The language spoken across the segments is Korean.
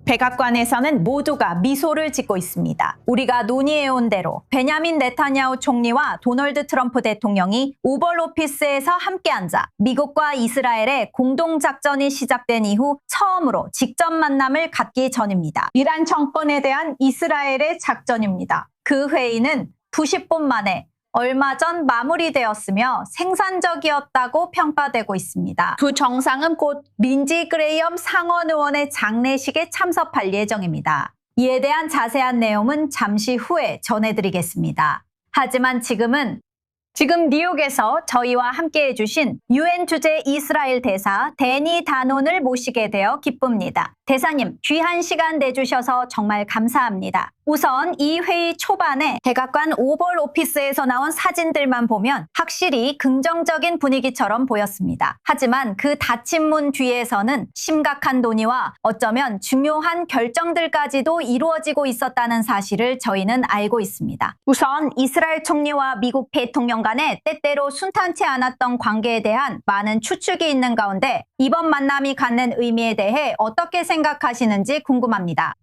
백악관에서는 모두가 미소를 짓고 있습니다. 우리가 논의해온 대로 베냐민 네타냐후 총리와 도널드 트럼프 대통령이 오벌 오피스에서 함께 앉아 미국과 이스라엘의 공동작전이 시작된 이후 처음으로 직접 만남을 갖기 전입니다. 이란 정권에 대한 이스라엘의 작전입니다. 그 회의는 90분 만에 얼마 전 마무리되었으며 생산적이었다고 평가되고 있습니다. 두 정상은 곧 린지 그레이엄 상원 의원의 장례식에 참석할 예정입니다. 이에 대한 자세한 내용은 잠시 후에 전해드리겠습니다. 하지만 지금 뉴욕에서 저희와 함께 해주신 UN 주재 이스라엘 대사 데니 다논을 모시게 되어 기쁩니다. 대사님, 귀한 시간 내주셔서 정말 감사합니다. 우선 이 회의 초반에 백악관 오벌 오피스에서 나온 사진들만 보면 확실히 긍정적인 분위기처럼 보였습니다. 하지만 그 닫힌 문 뒤에서는 심각한 논의와 어쩌면 중요한 결정들까지도 이루어지고 있었다는 사실을 저희는 알고 있습니다. 우선 이스라엘 총리와 미국 대통령 간에 때때로 순탄치 않았던 관계에 대한 많은 추측이 있는 가운데 이번 만남이 갖는 의미에 대해 어떻게 생각하시는지 궁금합니다.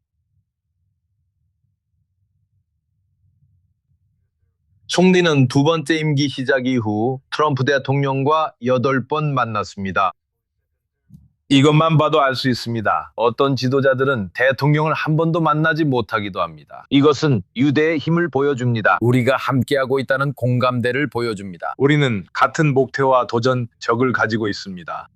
총리는 두 번째 임기 시작 이후 트럼프 대통령과 8번 만났습니다. 이것만 봐도 알 수 있습니다. 어떤 지도자들은 대통령을 한 번도 만나지 못하기도 합니다. 이것은 유대의 힘을 보여줍니다. 우리가 함께하고 있다는 공감대를 보여줍니다. 우리는 같은 목표와 도전, 적을 가지고 있습니다.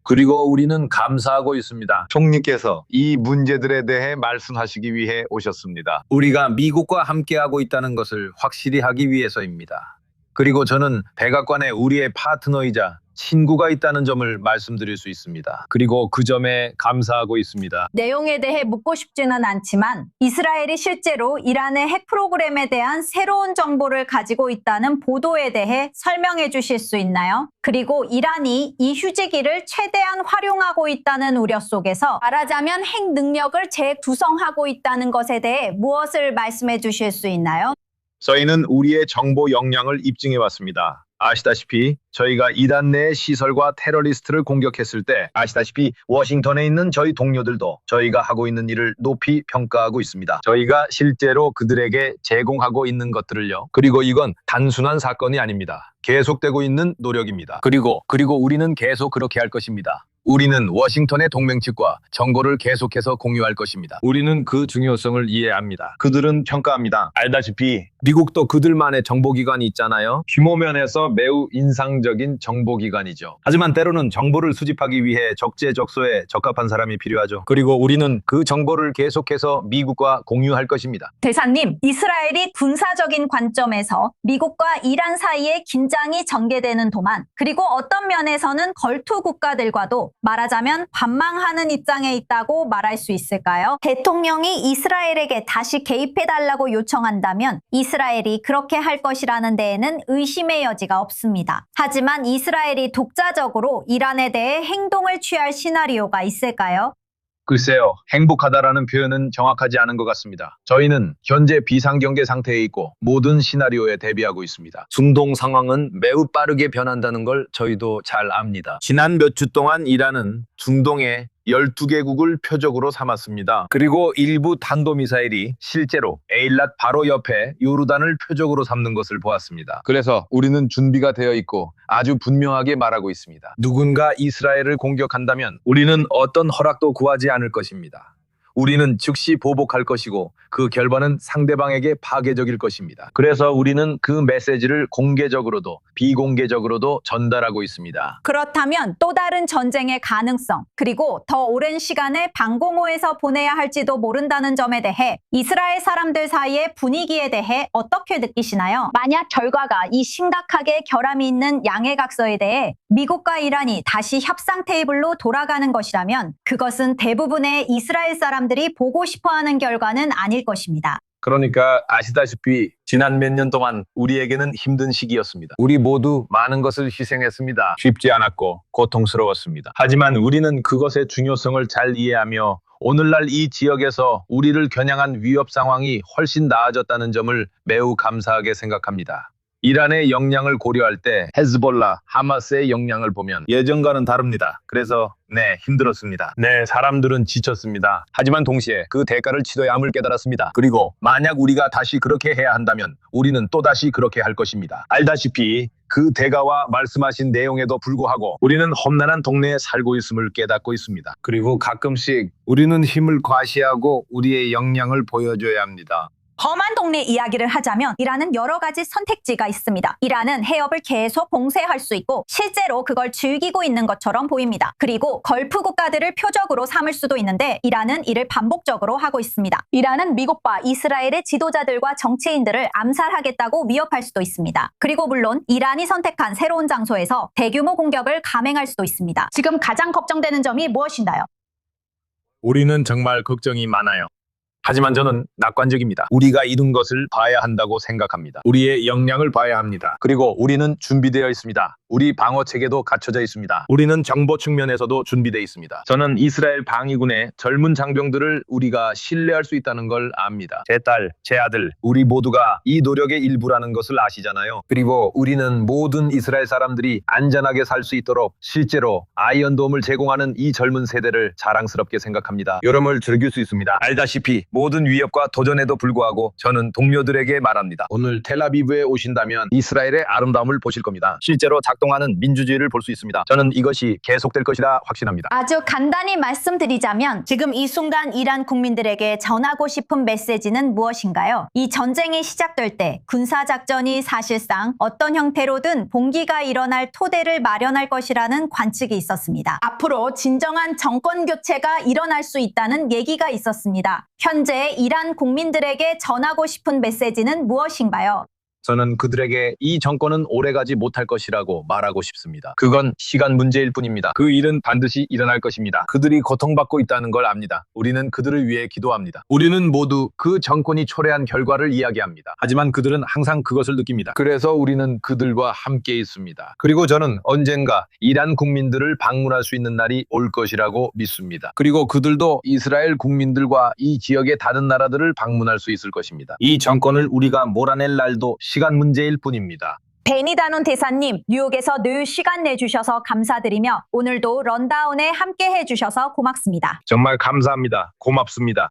그리고 우리는 감사하고 있습니다. 총리께서 이 문제들에 대해 말씀하시기 위해 오셨습니다. 우리가 미국과 함께하고 있다는 것을 확실히 하기 위해서입니다. 그리고 저는 백악관에 우리의 파트너이자 친구가 있다는 점을 말씀드릴 수 있습니다. 그리고 그 점에 감사하고 있습니다. 내용에 대해 묻고 싶지는 않지만 이스라엘이 실제로 이란의 핵 프로그램에 대한 새로운 정보를 가지고 있다는 보도에 대해 설명해 주실 수 있나요? 그리고 이란이 이 휴지기를 최대한 활용하고 있다는 우려 속에서 말하자면 핵 능력을 재구성하고 있다는 것에 대해 무엇을 말씀해 주실 수 있나요? 저희는 우리의 정보 역량을 입증해 왔습니다. 아시다시피 저희가 이란 내 시설과 테러리스트를 공격했을 때 아시다시피 워싱턴에 있는 저희 동료들도 저희가 하고 있는 일을 높이 평가하고 있습니다. 저희가 실제로 그들에게 제공하고 있는 것들을요. 그리고 이건 단순한 사건이 아닙니다. 계속되고 있는 노력입니다. 그리고 우리는 계속 그렇게 할 것입니다. 우리는 워싱턴의 동맹 측과 정보를 계속해서 공유할 것입니다. 우리는 그 중요성을 이해합니다. 그들은 평가합니다. 알다시피 미국도 그들만의 정보기관이 있잖아요. 규모 면에서 매우 인상적인 정보기관이죠. 하지만 때로는 정보를 수집하기 위해 적재적소에 적합한 사람이 필요하죠. 그리고 우리는 그 정보를 계속해서 미국과 공유할 것입니다. 대사님, 이스라엘이 군사적인 관점에서 미국과 이란 사이에 긴장이 전개되는 동안 그리고 어떤 면에서는 걸투 국가들과도 말하자면 반망하는 입장에 있다고 말할 수 있을까요? 대통령이 이스라엘에게 다시 개입해달라고 요청한다면 이스라엘이 그렇게 할 것이라는 데에는 의심의 여지가 없습니다. 하지만 이스라엘이 독자적으로 이란에 대해 행동을 취할 시나리오가 있을까요? 글쎄요, 행복하다라는 표현은 정확하지 않은 것 같습니다. 저희는 현재 비상경계 상태에 있고 모든 시나리오에 대비하고 있습니다. 중동 상황은 매우 빠르게 변한다는 걸 저희도 잘 압니다. 지난 몇 주 동안 이란은 중동에 12개국을 표적으로 삼았습니다. 그리고 일부 탄도미사일이 실제로 에일랏 바로 옆에 요르단을 표적으로 삼는 것을 보았습니다. 그래서 우리는 준비가 되어 있고 아주 분명하게 말하고 있습니다. 누군가 이스라엘을 공격한다면 우리는 어떤 허락도 구하지 않을 것입니다. 우리는 즉시 보복할 것이고 그 결과는 상대방에게 파괴적일 것입니다. 그래서 우리는 그 메시지를 공개적으로도 비공개적으로도 전달하고 있습니다. 그렇다면 또 다른 전쟁의 가능성 그리고 더 오랜 시간을 방공호에서 보내야 할지도 모른다는 점에 대해 이스라엘 사람들 사이의 분위기에 대해 어떻게 느끼시나요? 만약 결과가 이 심각하게 결함이 있는 양해각서에 대해 미국과 이란이 다시 협상 테이블로 돌아가는 것이라면 그것은 대부분의 이스라엘 사람들이 보고 싶어하는 결과는 아닐 것입니다. 그러니까 아시다시피 지난 몇 년 동안 우리에게는 힘든 시기였습니다. 우리 모두 많은 것을 희생했습니다. 쉽지 않았고 고통스러웠습니다. 하지만 우리는 그것의 중요성을 잘 이해하며 오늘날 이 지역에서 우리를 겨냥한 위협 상황이 훨씬 나아졌다는 점을 매우 감사하게 생각합니다. 이란의 역량을 고려할 때 헤즈볼라, 하마스의 역량을 보면 예전과는 다릅니다. 그래서 힘들었습니다. 사람들은 지쳤습니다. 하지만 동시에 그 대가를 치러야 함을 깨달았습니다. 그리고 만약 우리가 다시 그렇게 해야 한다면 우리는 또다시 그렇게 할 것입니다. 알다시피 그 대가와 말씀하신 내용에도 불구하고 우리는 험난한 동네에 살고 있음을 깨닫고 있습니다. 그리고 가끔씩 우리는 힘을 과시하고 우리의 역량을 보여줘야 합니다. 험한 동네 이야기를 하자면 이란은 여러 가지 선택지가 있습니다. 이란은 해협을 계속 봉쇄할 수 있고 실제로 그걸 즐기고 있는 것처럼 보입니다. 그리고 걸프 국가들을 표적으로 삼을 수도 있는데 이란은 이를 반복적으로 하고 있습니다. 이란은 미국과 이스라엘의 지도자들과 정치인들을 암살하겠다고 위협할 수도 있습니다. 그리고 물론 이란이 선택한 새로운 장소에서 대규모 공격을 감행할 수도 있습니다. 지금 가장 걱정되는 점이 무엇인가요? 우리는 정말 걱정이 많아요. 하지만 저는 낙관적입니다. 우리가 이룬 것을 봐야 한다고 생각합니다. 우리의 역량을 봐야 합니다. 그리고 우리는 준비되어 있습니다. 우리 방어 체계도 갖춰져 있습니다. 우리는 정보 측면에서도 준비되어 있습니다. 저는 이스라엘 방위군의 젊은 장병들을 우리가 신뢰할 수 있다는 걸 압니다. 제 딸, 제 아들, 우리 모두가 이 노력의 일부라는 것을 아시잖아요. 그리고 우리는 모든 이스라엘 사람들이 안전하게 살 수 있도록 실제로 아이언돔을 제공하는 이 젊은 세대를 자랑스럽게 생각합니다. 여름을 즐길 수 있습니다. 알다시피 모든 위협과 도전에도 불구하고 저는 동료들에게 말합니다. 오늘 텔아비브에 오신다면 이스라엘의 아름다움을 보실 겁니다. 실제로 작동하는 민주주의를 볼 수 있습니다. 저는 이것이 계속될 것이라 확신합니다. 아주 간단히 말씀드리자면 지금 이 순간 이란 국민들에게 전하고 싶은 메시지는 무엇인가요? 이 전쟁이 시작될 때 군사작전이 사실상 어떤 형태로든 봉기가 일어날 토대를 마련할 것이라는 관측이 있었습니다. 앞으로 진정한 정권 교체가 일어날 수 있다는 얘기가 있었습니다. 현재 이란 국민들에게 전하고 싶은 메시지는 무엇인가요? 저는 그들에게 이 정권은 오래가지 못할 것이라고 말하고 싶습니다. 그건 시간 문제일 뿐입니다. 그 일은 반드시 일어날 것입니다. 그들이 고통받고 있다는 걸 압니다. 우리는 그들을 위해 기도합니다. 우리는 모두 그 정권이 초래한 결과를 이야기합니다. 하지만 그들은 항상 그것을 느낍니다. 그래서 우리는 그들과 함께 있습니다. 그리고 저는 언젠가 이란 국민들을 방문할 수 있는 날이 올 것이라고 믿습니다. 그리고 그들도 이스라엘 국민들과 이 지역의 다른 나라들을 방문할 수 있을 것입니다. 이 정권을 우리가 몰아낼 날도 시간 문제일 뿐입니다. 베니다논 대사님, 뉴욕에서 늘 시간 내주셔서 감사드리며 오늘도 런다운에 함께 해주셔서 고맙습니다. 정말 감사합니다. 고맙습니다.